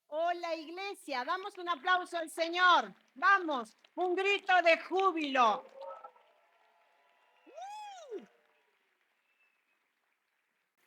Hola iglesia, damos un aplauso al Señor. Vamos, un grito de júbilo.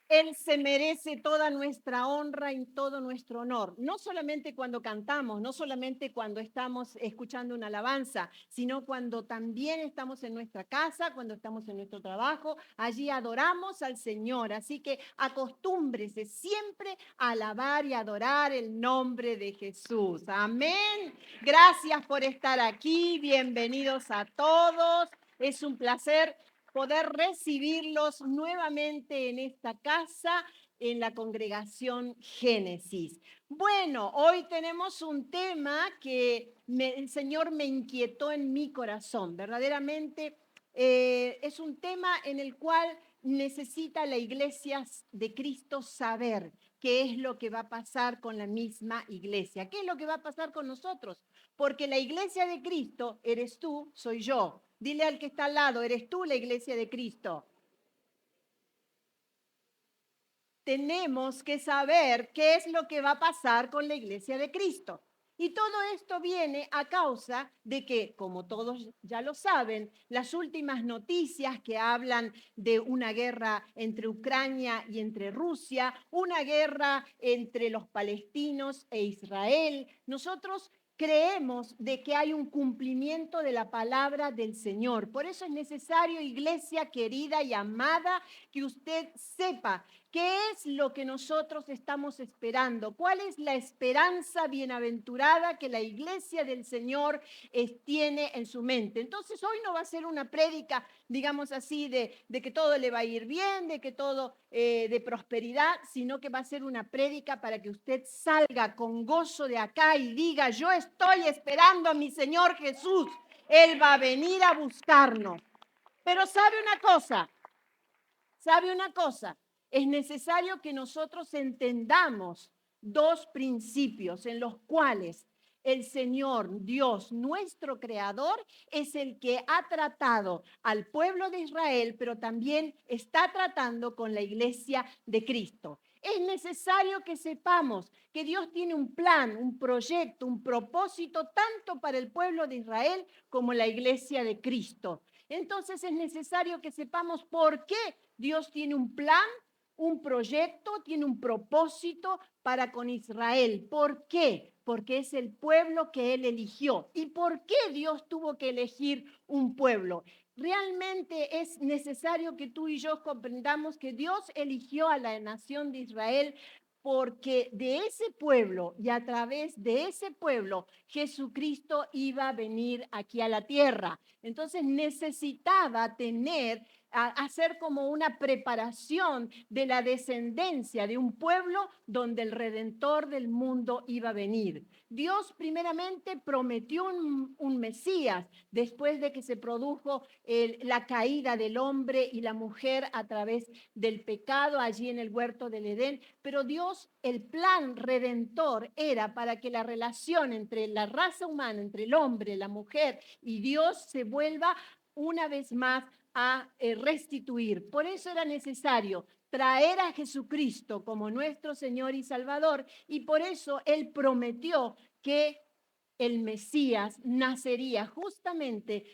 Él se merece toda nuestra honra y todo nuestro honor, no solamente cuando cantamos, no solamente cuando estamos escuchando una alabanza, sino cuando también estamos en nuestra casa, cuando estamos en nuestro trabajo, allí adoramos al Señor. Así que acostúmbrese siempre a alabar y adorar el nombre de Jesús. Amén. Gracias por estar aquí, bienvenidos a todos. Es un placer poder recibirlos nuevamente en esta casa, en la congregación Génesis. Bueno, hoy tenemos un tema que el Señor me inquietó en mi corazón. Verdaderamente es un tema en el cual necesita la iglesia de Cristo saber qué es lo que va a pasar con la misma iglesia, qué es lo que va a pasar con nosotros, porque la iglesia de Cristo eres tú, soy yo. Dile al que está al lado, eres tú la iglesia de Cristo. Tenemos que saber qué es lo que va a pasar con la iglesia de Cristo. Y todo esto viene a causa de que, como todos ya lo saben, las últimas noticias que hablan de una guerra entre Ucrania y entre Rusia, una guerra entre los palestinos e Israel, nosotros creemos de que hay un cumplimiento de la palabra del Señor. Por eso es necesario, iglesia querida y amada, que usted sepa qué es lo que nosotros estamos esperando, cuál es la esperanza bienaventurada que la iglesia del Señor tiene en su mente. Entonces hoy no va a ser una prédica, digamos así, de que todo le va a ir bien, de que todo de prosperidad, sino que va a ser una prédica para que usted salga con gozo de acá y diga, yo estoy esperando a mi Señor Jesús, Él va a venir a buscarnos. Pero sabe una cosa, es necesario que nosotros entendamos dos principios en los cuales el Señor Dios, nuestro Creador, es el que ha tratado al pueblo de Israel, pero también está tratando con la iglesia de Cristo. Es necesario que sepamos que Dios tiene un plan, un proyecto, un propósito, tanto para el pueblo de Israel como la iglesia de Cristo. Entonces es necesario que sepamos por qué Dios tiene un plan, un proyecto, tiene un propósito para con Israel. ¿Por qué? Porque es el pueblo que Él eligió. ¿Y por qué Dios tuvo que elegir un pueblo? Realmente es necesario que tú y yo comprendamos que Dios eligió a la nación de Israel porque de ese pueblo y a través de ese pueblo Jesucristo iba a venir aquí a la tierra. Entonces necesitaba hacer como una preparación de la descendencia de un pueblo donde el Redentor del mundo iba a venir. Dios primeramente prometió un Mesías después de que se produjo la caída del hombre y la mujer a través del pecado allí en el huerto del Edén, pero Dios, el plan redentor era para que la relación entre la raza humana, entre el hombre, la mujer y Dios se vuelva una vez más a restituir. Por eso era necesario traer a Jesucristo como nuestro Señor y Salvador, y por eso Él prometió que el Mesías nacería justamente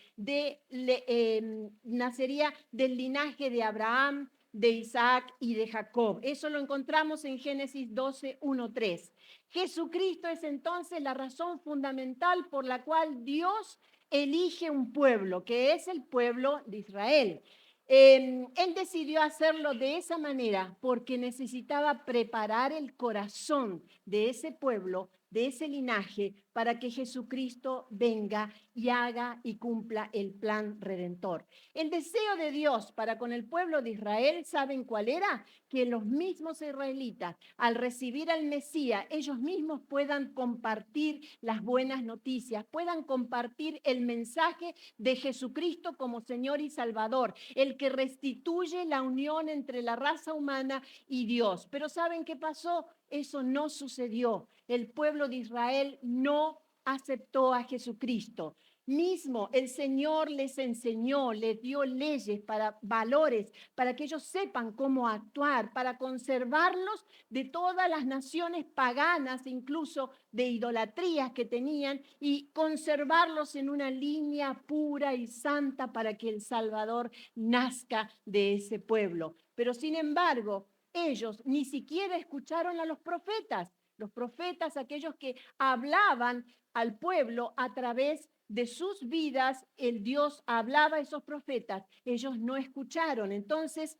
nacería del linaje de Abraham, de Isaac y de Jacob. Eso lo encontramos en Génesis 12, 1, 3. Jesucristo es entonces la razón fundamental por la cual Dios elige un pueblo, que es el pueblo de Israel. Él decidió hacerlo de esa manera porque necesitaba preparar el corazón de ese pueblo, de ese linaje, para que Jesucristo venga y haga y cumpla el plan redentor. El deseo de Dios para con el pueblo de Israel, ¿saben cuál era? Que los mismos israelitas, al recibir al Mesías, ellos mismos puedan compartir las buenas noticias, puedan compartir el mensaje de Jesucristo como Señor y Salvador, el que restituye la unión entre la raza humana y Dios. Pero ¿saben qué pasó? Eso no sucedió. El pueblo de Israel no aceptó a Jesucristo. mismo el Señor les enseñó, les dio leyes para valores, para que ellos sepan cómo actuar, para conservarlos de todas las naciones paganas, incluso de idolatrías que tenían, y conservarlos en una línea pura y santa para que el Salvador nazca de ese pueblo. Pero sin embargo, ellos ni siquiera escucharon a los profetas, aquellos que hablaban al pueblo a través de sus vidas, el Dios hablaba a esos profetas, ellos no escucharon. Entonces,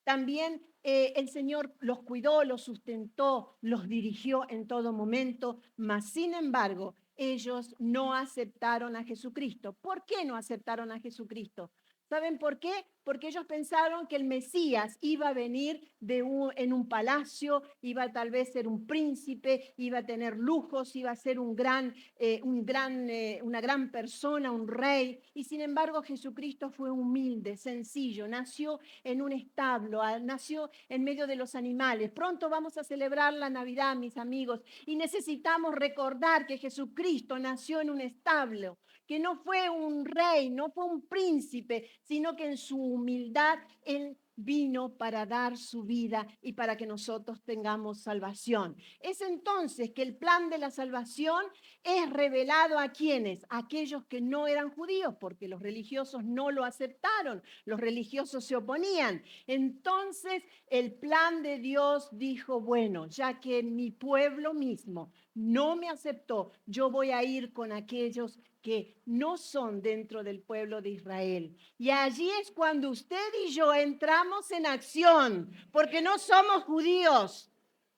también el Señor los cuidó, los sustentó, los dirigió en todo momento, mas sin embargo, ellos no aceptaron a Jesucristo. ¿Por qué no aceptaron a Jesucristo? ¿Saben por qué? Porque ellos pensaron que el Mesías iba a venir en un palacio, iba a tal vez ser un príncipe, iba a tener lujos, iba a ser una gran persona, un rey. Y sin embargo, Jesucristo fue humilde, sencillo, nació en un establo, nació en medio de los animales. Pronto vamos a celebrar la Navidad, mis amigos, y necesitamos recordar que Jesucristo nació en un establo, que no fue un rey, no fue un príncipe, sino que en su humildad Él vino para dar su vida y para que nosotros tengamos salvación. Es entonces que el plan de la salvación es revelado a quienes, aquellos que no eran judíos, porque los religiosos no lo aceptaron, los religiosos se oponían. Entonces el plan de Dios dijo, bueno, ya que mi pueblo mismo no me aceptó, yo voy a ir con aquellos que no son dentro del pueblo de Israel. Y allí es cuando usted y yo entramos en acción, porque no somos judíos.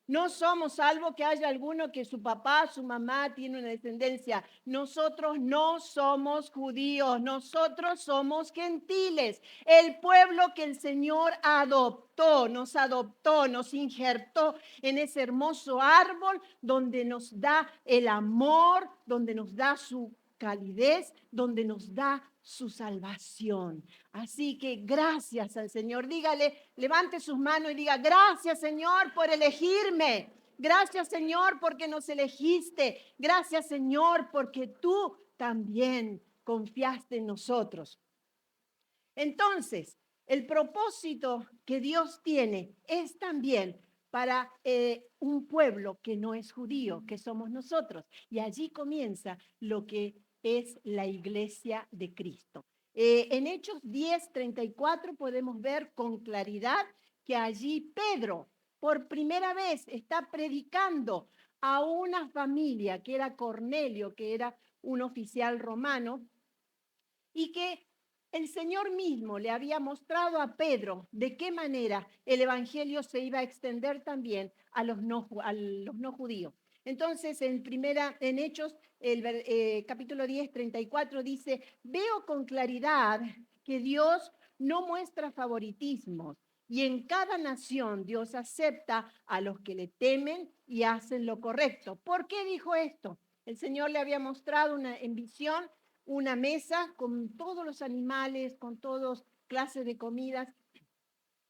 No somos, salvo que haya alguno que su papá, su mamá tiene una descendencia. Nosotros no somos judíos, nosotros somos gentiles. El pueblo que el Señor adoptó, nos injertó en ese hermoso árbol donde nos da el amor, donde nos da su calidez, donde nos da su salvación. Así que gracias al Señor. Dígale, levante sus manos y diga, gracias Señor por elegirme. Gracias Señor porque nos elegiste. Gracias Señor porque tú también confiaste en nosotros. Entonces, el propósito que Dios tiene es también para un pueblo que no es judío, que somos nosotros. Y allí comienza lo que es la iglesia de Cristo. En Hechos 10:34 podemos ver con claridad que allí Pedro por primera vez está predicando a una familia que era Cornelio, que era un oficial romano, y que el Señor mismo le había mostrado a Pedro de qué manera el Evangelio se iba a extender también a los no judíos. Entonces, en Hechos, capítulo 10:34 dice, veo con claridad que Dios no muestra favoritismos y en cada nación Dios acepta a los que le temen y hacen lo correcto. ¿Por qué dijo esto? El Señor le había mostrado en visión una mesa con todos los animales, con todas clases de comidas.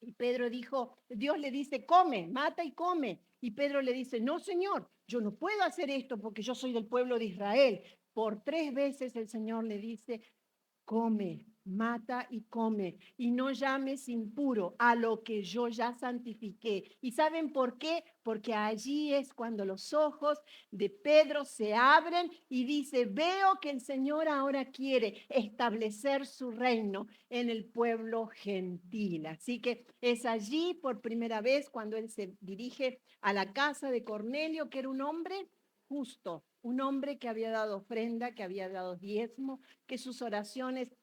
Y Pedro dijo, Dios le dice, come, mata y come. Y Pedro le dice, no, Señor, yo no puedo hacer esto porque yo soy del pueblo de Israel. Por 3 veces el Señor le dice, come, mata y come, y no llames impuro a lo que yo ya santifiqué. ¿Y saben por qué? Porque allí es cuando los ojos de Pedro se abren y dice, veo que el Señor ahora quiere establecer su reino en el pueblo gentil. Así que es allí por primera vez cuando él se dirige a la casa de Cornelio, que era un hombre justo, un hombre que había dado ofrenda, que había dado diezmo, que sus oraciones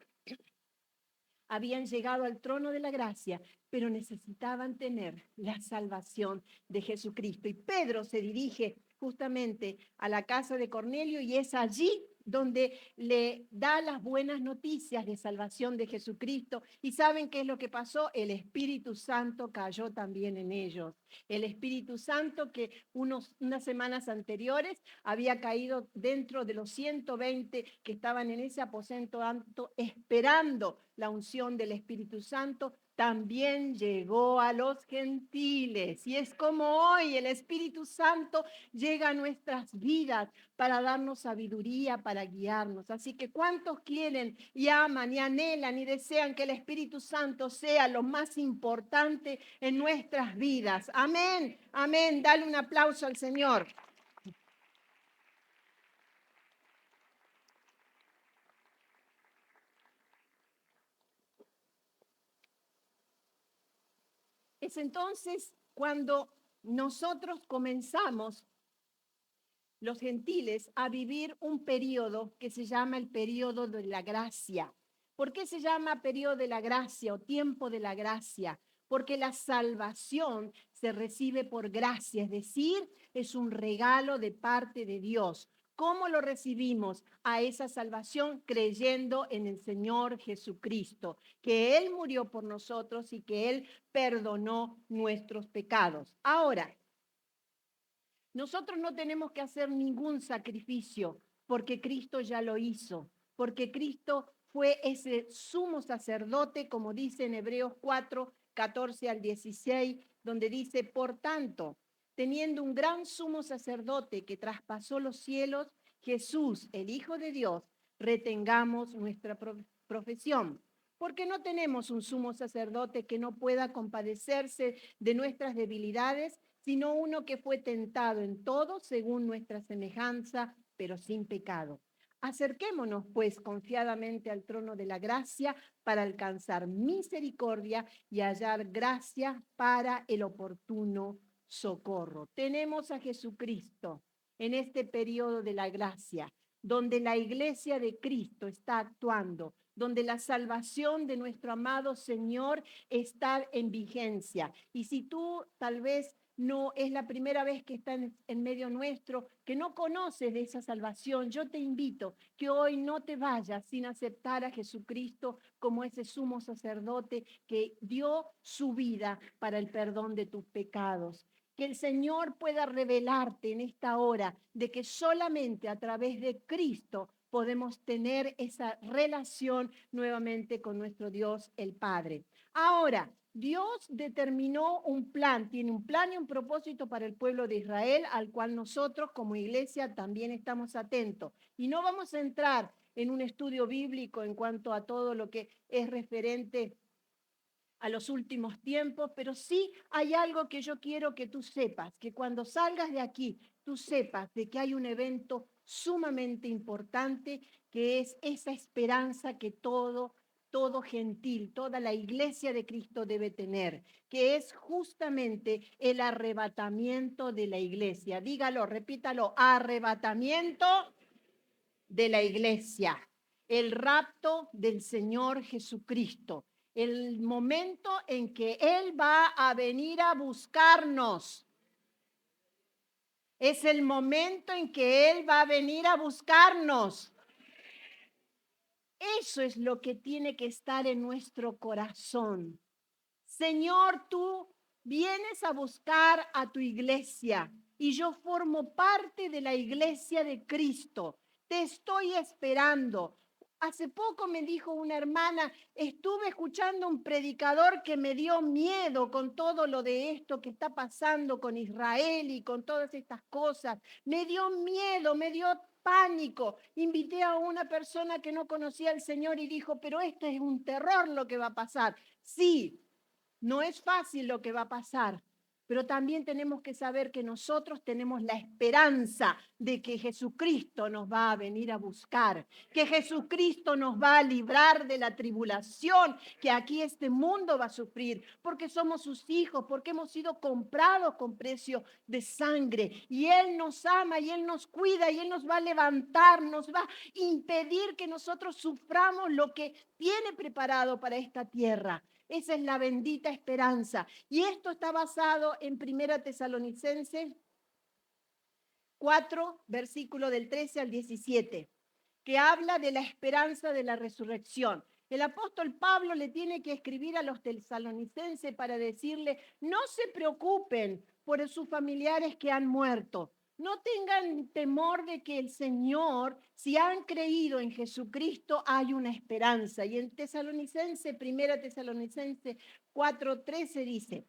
habían llegado al trono de la gracia, pero necesitaban tener la salvación de Jesucristo. Y Pedro se dirige justamente a la casa de Cornelio y es allí donde le da las buenas noticias de salvación de Jesucristo. ¿Y saben qué es lo que pasó? El Espíritu Santo cayó también en ellos. El Espíritu Santo que unas semanas anteriores había caído dentro de los 120 que estaban en ese aposento alto esperando la unción del Espíritu Santo, también llegó a los gentiles. Y es como hoy el Espíritu Santo llega a nuestras vidas para darnos sabiduría, para guiarnos. Así que ¿cuántos quieren y aman y anhelan y desean que el Espíritu Santo sea lo más importante en nuestras vidas? Amén, amén. Dale un aplauso al Señor. Es entonces cuando nosotros comenzamos, los gentiles, a vivir un periodo que se llama el periodo de la gracia. ¿Por qué se llama periodo de la gracia o tiempo de la gracia? Porque la salvación se recibe por gracia, es decir, es un regalo de parte de Dios. ¿Cómo lo recibimos a esa salvación? Creyendo en el Señor Jesucristo, que Él murió por nosotros y que Él perdonó nuestros pecados. Ahora, nosotros no tenemos que hacer ningún sacrificio porque Cristo ya lo hizo, porque Cristo fue ese sumo sacerdote, como dice en Hebreos 4, 14 al 16, donde dice, por tanto, teniendo un gran sumo sacerdote que traspasó los cielos, Jesús, el Hijo de Dios, retengamos nuestra profesión. Porque no tenemos un sumo sacerdote que no pueda compadecerse de nuestras debilidades, sino uno que fue tentado en todo según nuestra semejanza, pero sin pecado. Acerquémonos, pues, confiadamente al trono de la gracia para alcanzar misericordia y hallar gracia para el oportuno socorro. Tenemos a Jesucristo en este periodo de la gracia, donde la iglesia de Cristo está actuando, donde la salvación de nuestro amado Señor está en vigencia. Y si tú tal vez no es la primera vez que está en medio nuestro, que no conoces de esa salvación, yo te invito que hoy no te vayas sin aceptar a Jesucristo como ese sumo sacerdote que dio su vida para el perdón de tus pecados. Que el Señor pueda revelarte en esta hora de que solamente a través de Cristo podemos tener esa relación nuevamente con nuestro Dios el Padre. Ahora, Dios determinó un plan, tiene un plan y un propósito para el pueblo de Israel, al cual nosotros como iglesia también estamos atentos. Y no vamos a entrar en un estudio bíblico en cuanto a todo lo que es referente a los últimos tiempos, pero sí hay algo que yo quiero que tú sepas, que cuando salgas de aquí, tú sepas de que hay un evento sumamente importante, que es esa esperanza que todo gentil, toda la iglesia de Cristo debe tener, que es justamente el arrebatamiento de la iglesia. Dígalo, repítalo, arrebatamiento de la iglesia, el rapto del Señor Jesucristo, el momento en que Él va a venir a buscarnos. Es el momento en que Él va a venir a buscarnos. Eso es lo que tiene que estar en nuestro corazón. Señor, tú vienes a buscar a tu iglesia y yo formo parte de la iglesia de Cristo. Te estoy esperando. Hace poco me dijo una hermana, estuve escuchando un predicador que me dio miedo con todo lo de esto que está pasando con Israel y con todas estas cosas. Me dio miedo, me dio pánico. Invité a una persona que no conocía al Señor y dijo, pero esto es un terror lo que va a pasar. Sí, no es fácil lo que va a pasar, pero también tenemos que saber que nosotros tenemos la esperanza de que Jesucristo nos va a venir a buscar, que Jesucristo nos va a librar de la tribulación que aquí este mundo va a sufrir, porque somos sus hijos, porque hemos sido comprados con precio de sangre, y Él nos ama, y Él nos cuida, y Él nos va a levantar, nos va a impedir que nosotros suframos lo que tiene preparado para esta tierra. Esa es la bendita esperanza. Y esto está basado en 1 Tesalonicenses 4, versículo del 13 al 17, que habla de la esperanza de la resurrección. El apóstol Pablo le tiene que escribir a los tesalonicenses para decirle, no se preocupen por sus familiares que han muerto. No tengan temor de que el Señor, si han creído en Jesucristo, hay una esperanza. Y en Tesalonicense, 1 Tesalonicense 4:13 dice,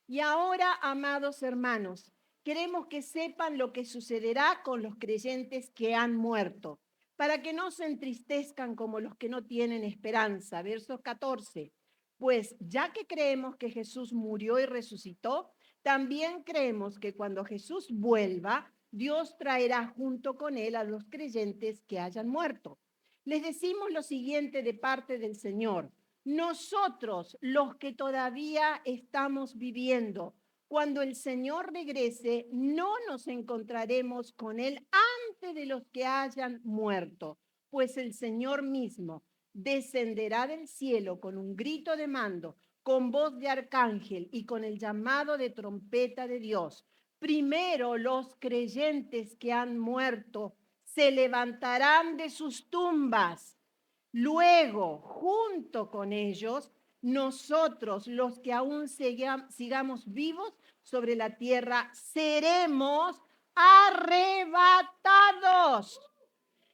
y ahora, amados hermanos, queremos que sepan lo que sucederá con los creyentes que han muerto, para que no se entristezcan como los que no tienen esperanza. Versos 14. Pues ya que creemos que Jesús murió y resucitó, también creemos que cuando Jesús vuelva, Dios traerá junto con él a los creyentes que hayan muerto. Les decimos lo siguiente de parte del Señor. Nosotros, los que todavía estamos viviendo, cuando el Señor regrese, no nos encontraremos con Él antes de los que hayan muerto, pues el Señor mismo descenderá del cielo con un grito de mando, con voz de arcángel y con el llamado de trompeta de Dios. Primero los creyentes que han muerto se levantarán de sus tumbas. Luego, junto con ellos, nosotros, los que aún sigamos vivos sobre la tierra, seremos arrebatados.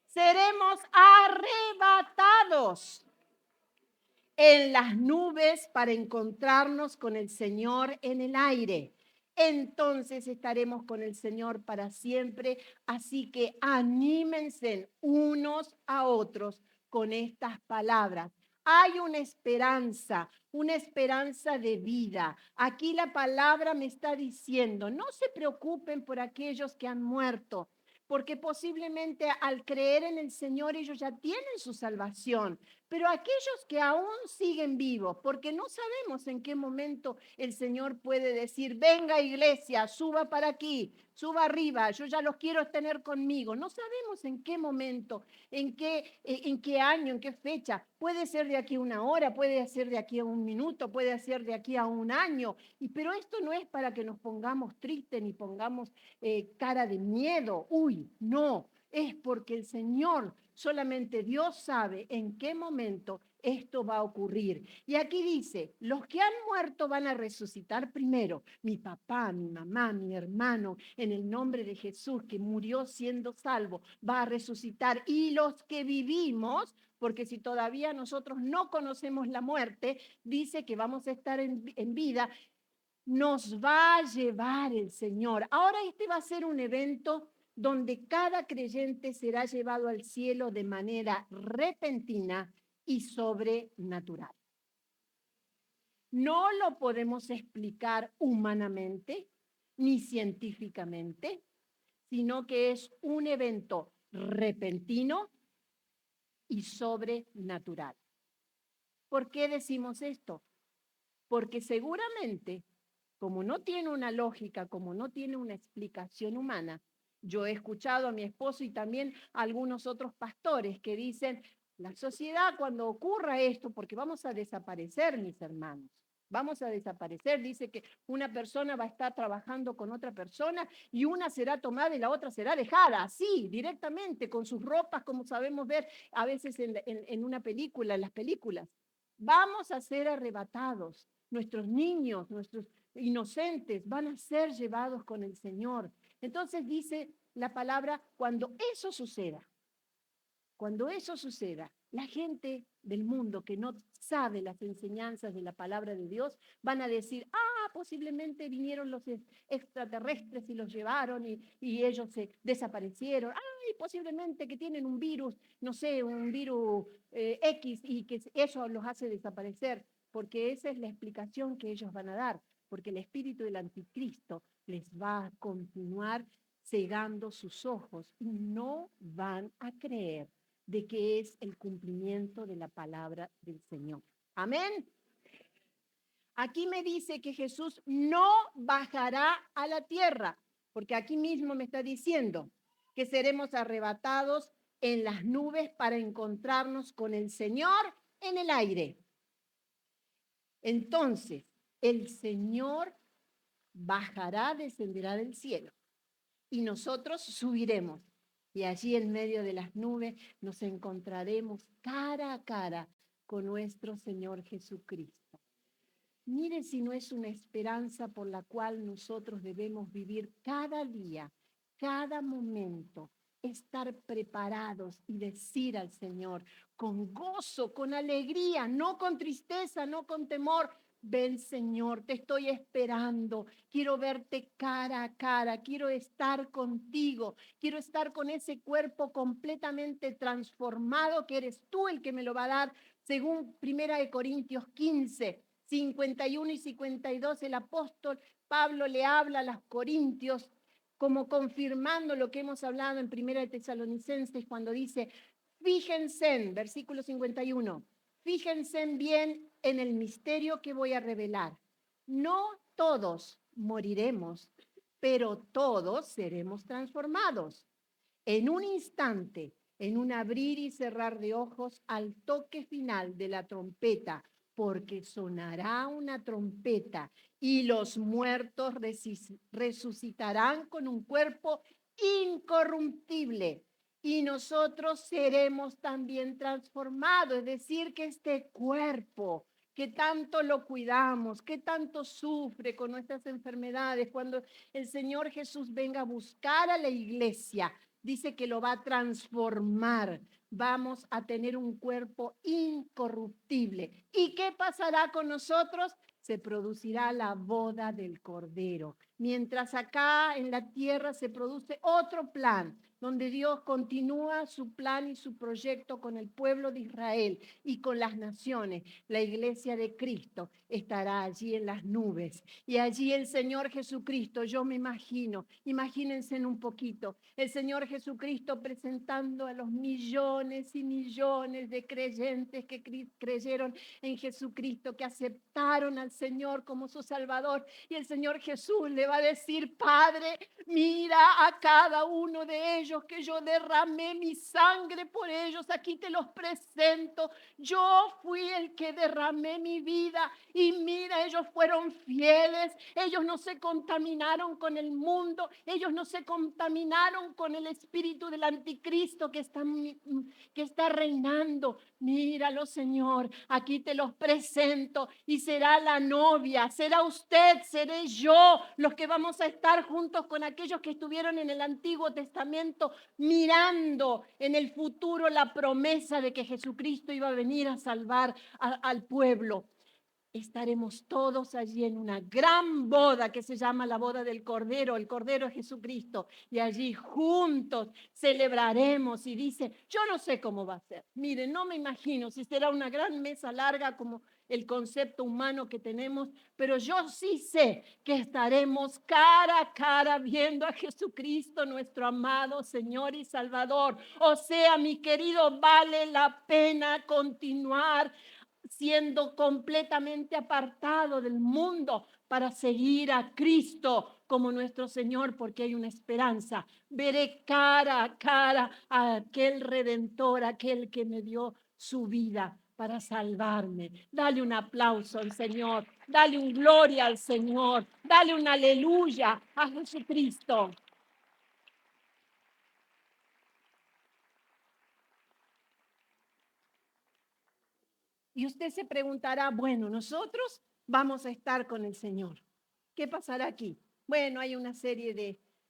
Seremos arrebatados en las nubes para encontrarnos con el Señor en el aire. Entonces estaremos con el Señor para siempre. Así que anímense unos a otros con estas palabras. Hay una esperanza de vida. Aquí la palabra me está diciendo, no se preocupen por aquellos que han muerto, porque posiblemente al creer en el Señor ellos ya tienen su salvación. Pero aquellos que aún siguen vivos, porque no sabemos en qué momento el Señor puede decir, venga iglesia, suba para aquí, suba arriba, yo ya los quiero tener conmigo. No sabemos en qué momento, en qué año, en qué fecha. Puede ser de aquí a una hora, puede ser de aquí a un minuto, puede ser de aquí a un año. Pero esto no es para que nos pongamos tristes ni pongamos cara de miedo. Uy, no, es porque el Señor, solamente Dios sabe en qué momento esto va a ocurrir. Y aquí dice, los que han muerto van a resucitar primero. Mi papá, mi mamá, mi hermano, en el nombre de Jesús, que murió siendo salvo, va a resucitar. Y los que vivimos, porque si todavía nosotros no conocemos la muerte, dice que vamos a estar en vida, nos va a llevar el Señor. Ahora este va a ser un evento donde cada creyente será llevado al cielo de manera repentina y sobrenatural. No lo podemos explicar humanamente ni científicamente, sino que es un evento repentino y sobrenatural. ¿Por qué decimos esto? Porque seguramente, como no tiene una lógica, como no tiene una explicación humana, yo he escuchado a mi esposo y también a algunos otros pastores que dicen, la sociedad cuando ocurra esto, porque vamos a desaparecer, mis hermanos, vamos a desaparecer, dice que una persona va a estar trabajando con otra persona y una será tomada y la otra será dejada, así, directamente, con sus ropas, como sabemos ver a veces en una película, en las películas. Vamos a ser arrebatados. Nuestros niños, nuestros inocentes van a ser llevados con el Señor. Entonces dice la palabra, cuando eso suceda, la gente del mundo que no sabe las enseñanzas de la palabra de Dios van a decir, posiblemente vinieron los extraterrestres y los llevaron y ellos se desaparecieron. Posiblemente que tienen un virus, no sé, un virus X y que eso los hace desaparecer, porque esa es la explicación que ellos van a dar, porque el espíritu del anticristo les va a continuar cegando sus ojos y no van a creer de que es el cumplimiento de la palabra del Señor. Amén. Aquí me dice que Jesús no bajará a la tierra, porque aquí mismo me está diciendo que seremos arrebatados en las nubes para encontrarnos con el Señor en el aire. Entonces, el Señor bajará, descenderá del cielo y nosotros subiremos. Y allí en medio de las nubes nos encontraremos cara a cara con nuestro Señor Jesucristo. Mire si no es una esperanza por la cual nosotros debemos vivir cada día, cada momento, estar preparados y decir al Señor con gozo, con alegría, no con tristeza, no con temor. Ven, Señor, te estoy esperando. Quiero verte cara a cara. Quiero estar contigo. Quiero estar con ese cuerpo completamente transformado que eres tú el que me lo va a dar, según 1 Corintios 15, 51 y 52. El apóstol Pablo le habla a los corintios como confirmando lo que hemos hablado en 1 Tesalonicenses cuando dice, fíjense, versículo 51, fíjense bien en el misterio que voy a revelar. No todos moriremos, pero todos seremos transformados. En un instante, en un abrir y cerrar de ojos, al toque final de la trompeta, porque sonará una trompeta y los muertos resucitarán con un cuerpo incorruptible y nosotros seremos también transformados. Es decir, que este cuerpo que tanto lo cuidamos, que tanto sufre con nuestras enfermedades, cuando el Señor Jesús venga a buscar a la iglesia, dice que lo va a transformar. Vamos a tener un cuerpo incorruptible. ¿Y qué pasará con nosotros? Se producirá la boda del Cordero. Mientras acá en la tierra se produce otro plan, donde Dios continúa su plan y su proyecto con el pueblo de Israel y con las naciones. La iglesia de Cristo estará allí en las nubes. Y allí el Señor Jesucristo, yo me imagino, imagínense en un poquito, el Señor Jesucristo presentando a los millones y millones de creyentes que creyeron en Jesucristo, que aceptaron al Señor como su Salvador. Y el Señor Jesús le va a decir, Padre, mira a cada uno de ellos que yo derramé mi sangre por ellos, aquí te los presento. Yo fui el que derramé mi vida y mira, ellos fueron fieles, ellos no se contaminaron con el mundo, ellos no se contaminaron con el espíritu del anticristo que está reinando. Míralo, Señor, aquí te los presento y será la novia, será usted, seré yo, los que vamos a estar juntos con aquellos que estuvieron en el Antiguo Testamento mirando en el futuro la promesa de que Jesucristo iba a venir a salvar al pueblo. Estaremos todos allí en una gran boda que se llama la boda del Cordero, el Cordero es Jesucristo, y allí juntos celebraremos. Y dice, yo no sé cómo va a ser, miren, no me imagino si será una gran mesa larga como el concepto humano que tenemos, pero yo sí sé que estaremos cara a cara viendo a Jesucristo, nuestro amado Señor y Salvador. O sea, mi querido, vale la pena continuar siendo completamente apartado del mundo para seguir a Cristo como nuestro Señor, porque hay una esperanza. Veré cara a cara a aquel Redentor, aquel que me dio su vida para salvarme. Dale un aplauso al Señor, dale un gloria al Señor, dale un aleluya a Jesucristo. Y usted se preguntará, bueno, nosotros vamos a estar con el Señor. ¿Qué pasará aquí? Bueno, hay una serie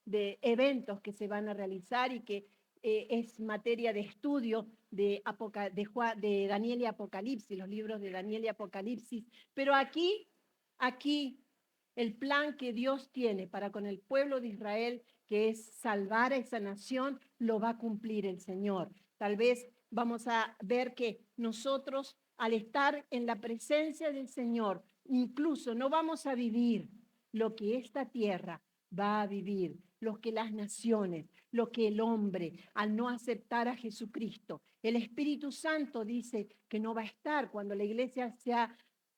de eventos que se van a realizar y que es materia de estudio de Daniel y Apocalipsis, los libros de Daniel y Apocalipsis. Pero aquí, el plan que Dios tiene para con el pueblo de Israel, que es salvar a esa nación, lo va a cumplir el Señor. Tal vez vamos a ver que nosotros, al estar en la presencia del Señor, incluso no vamos a vivir lo que esta tierra va a vivir, lo que las naciones, lo que el hombre, al no aceptar a Jesucristo. El Espíritu Santo dice que no va a estar cuando la iglesia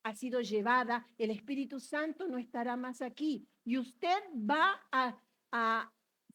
ha sido llevada, el Espíritu Santo no estará más aquí. Y usted va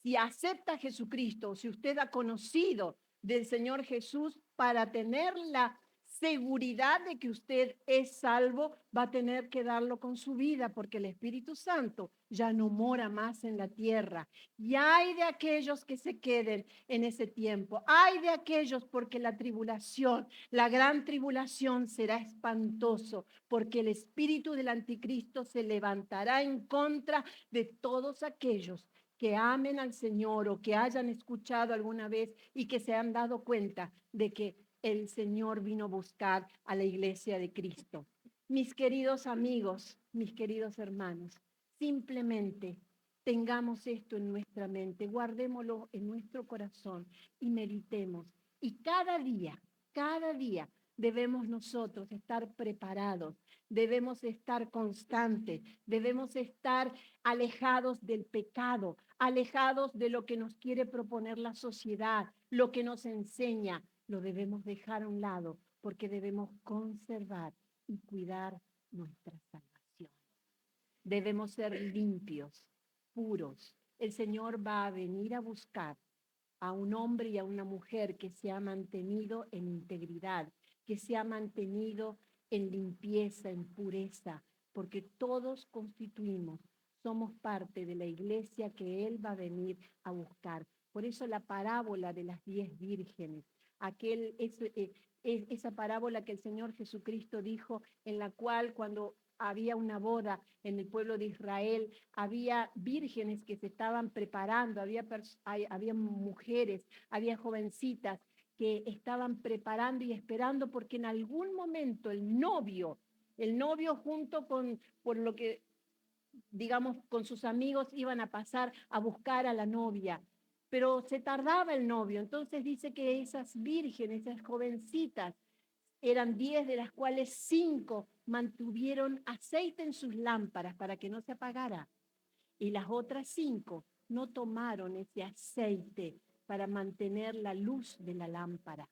si acepta a Jesucristo, si usted ha conocido del Señor Jesús para tener la seguridad de que usted es salvo, va a tener que darlo con su vida, porque el Espíritu Santo ya no mora más en la tierra. Y hay de aquellos que se queden en ese tiempo. Hay de aquellos porque la tribulación, la gran tribulación será espantoso, porque el espíritu del anticristo se levantará en contra de todos aquellos que amen al Señor o que hayan escuchado alguna vez y que se han dado cuenta de que el Señor vino a buscar a la iglesia de Cristo. Mis queridos amigos, mis queridos hermanos, simplemente tengamos esto en nuestra mente, guardémoslo en nuestro corazón y meditemos. Y cada día debemos nosotros estar preparados, debemos estar constantes, debemos estar alejados del pecado, alejados de lo que nos quiere proponer la sociedad, lo que nos enseña, lo debemos dejar a un lado porque debemos conservar y cuidar nuestra salvación. Debemos ser limpios, puros. El Señor va a venir a buscar a un hombre y a una mujer que se ha mantenido en integridad, que se ha mantenido en limpieza, en pureza, porque todos constituimos, somos parte de la iglesia que Él va a venir a buscar. Por eso la parábola de las 10 vírgenes, esa parábola que el Señor Jesucristo dijo, en la cual cuando había una boda en el pueblo de Israel, había vírgenes que se estaban preparando, había mujeres, había jovencitas que estaban preparando y esperando porque en algún momento el novio junto con, por lo que digamos, con sus amigos iban a pasar a buscar a la novia, pero se tardaba el novio. Entonces dice que esas vírgenes, esas jovencitas, eran 10 de las cuales 5 mantuvieron aceite en sus lámparas para que no se apagara. Y las otras 5 no tomaron ese aceite para mantener la luz de la lámpara.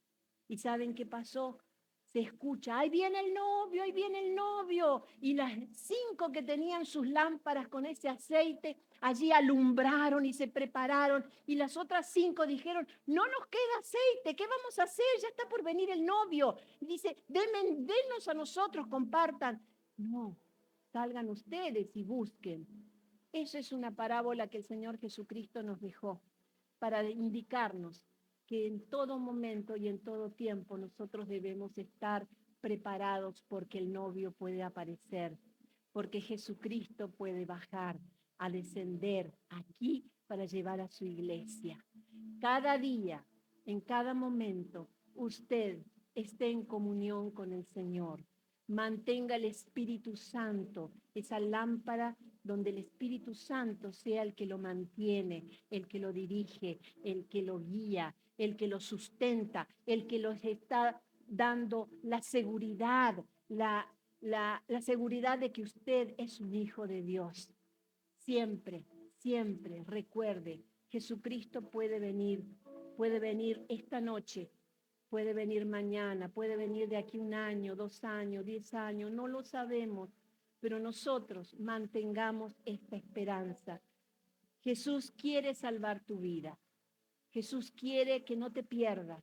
¿Y saben qué pasó? Se escucha, ahí viene el novio, ahí viene el novio. Y las 5 que tenían sus lámparas con ese aceite, allí alumbraron y se prepararon. Y las otras 5 dijeron, no nos queda aceite, ¿qué vamos a hacer? Ya está por venir el novio. Y dice, denos a nosotros, compartan. No, salgan ustedes y busquen. Esa es una parábola que el Señor Jesucristo nos dejó para indicarnos que en todo momento y en todo tiempo nosotros debemos estar preparados porque el novio puede aparecer, porque Jesucristo puede bajar a descender aquí para llevar a su iglesia. Cada día, en cada momento, usted esté en comunión con el Señor. Mantenga el Espíritu Santo, esa lámpara donde el Espíritu Santo sea el que lo mantiene, el que lo dirige, el que lo guía, el que lo sustenta, el que los está dando la seguridad, la seguridad de que usted es un hijo de Dios. Siempre, siempre recuerde, Jesucristo puede venir esta noche, puede venir mañana, puede venir de aquí 1 año, 2 años, 10 años, no lo sabemos, pero nosotros mantengamos esta esperanza. Jesús quiere salvar tu vida. Jesús quiere que no te pierdas.